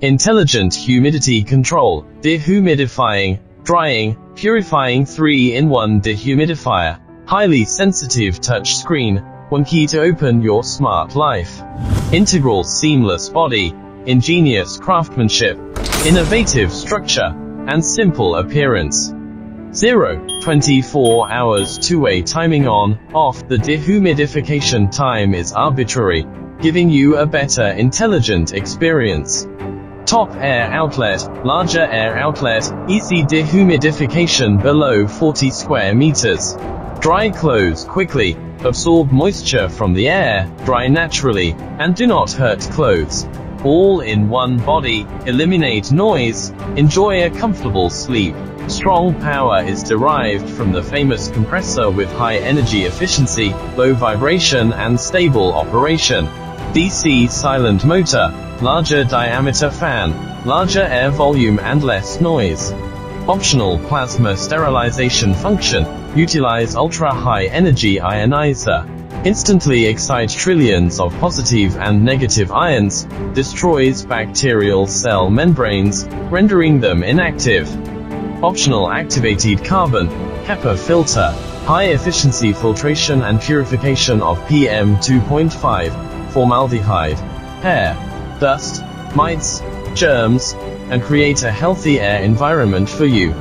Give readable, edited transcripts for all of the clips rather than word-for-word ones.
Intelligent humidity control, dehumidifying, drying, purifying 3-in-1 dehumidifier, highly sensitive touch screen, one key to open your smart life. Integral seamless body, ingenious craftsmanship, innovative structure, and simple appearance. 0-24 hours two-way timing on, off. The dehumidification time is arbitrary, giving you a better intelligent experience. Top air outlet, larger air outlet, easy dehumidification below 40 square meters. Dry clothes quickly, absorb moisture from the air, dry naturally, and do not hurt clothes. All in one body, eliminate noise, enjoy a comfortable sleep. Strong power is derived from the famous compressor with high energy efficiency, low vibration and stable operation. DC silent motor, larger diameter fan, larger air volume and less noise. Optional plasma sterilization function, utilize ultra-high energy ionizer. Instantly excite trillions of positive and negative ions, destroys bacterial cell membranes, rendering them inactive. Optional activated carbon, HEPA filter, high-efficiency filtration and purification of PM 2.5, formaldehyde, hair, dust, mites, germs, and create a healthy air environment for you.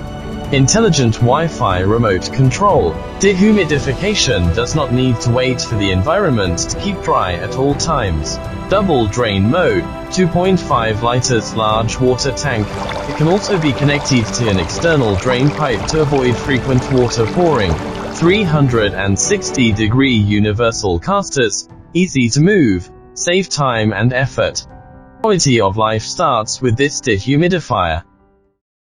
Intelligent Wi-Fi remote control. Dehumidification does not need to wait for the environment to keep dry at all times. Double drain mode, 2.5 liters large water tank. It can also be connected to an external drain pipe to avoid frequent water pouring. 360-degree universal casters, easy to move, save time and effort. Quality of life starts with this dehumidifier.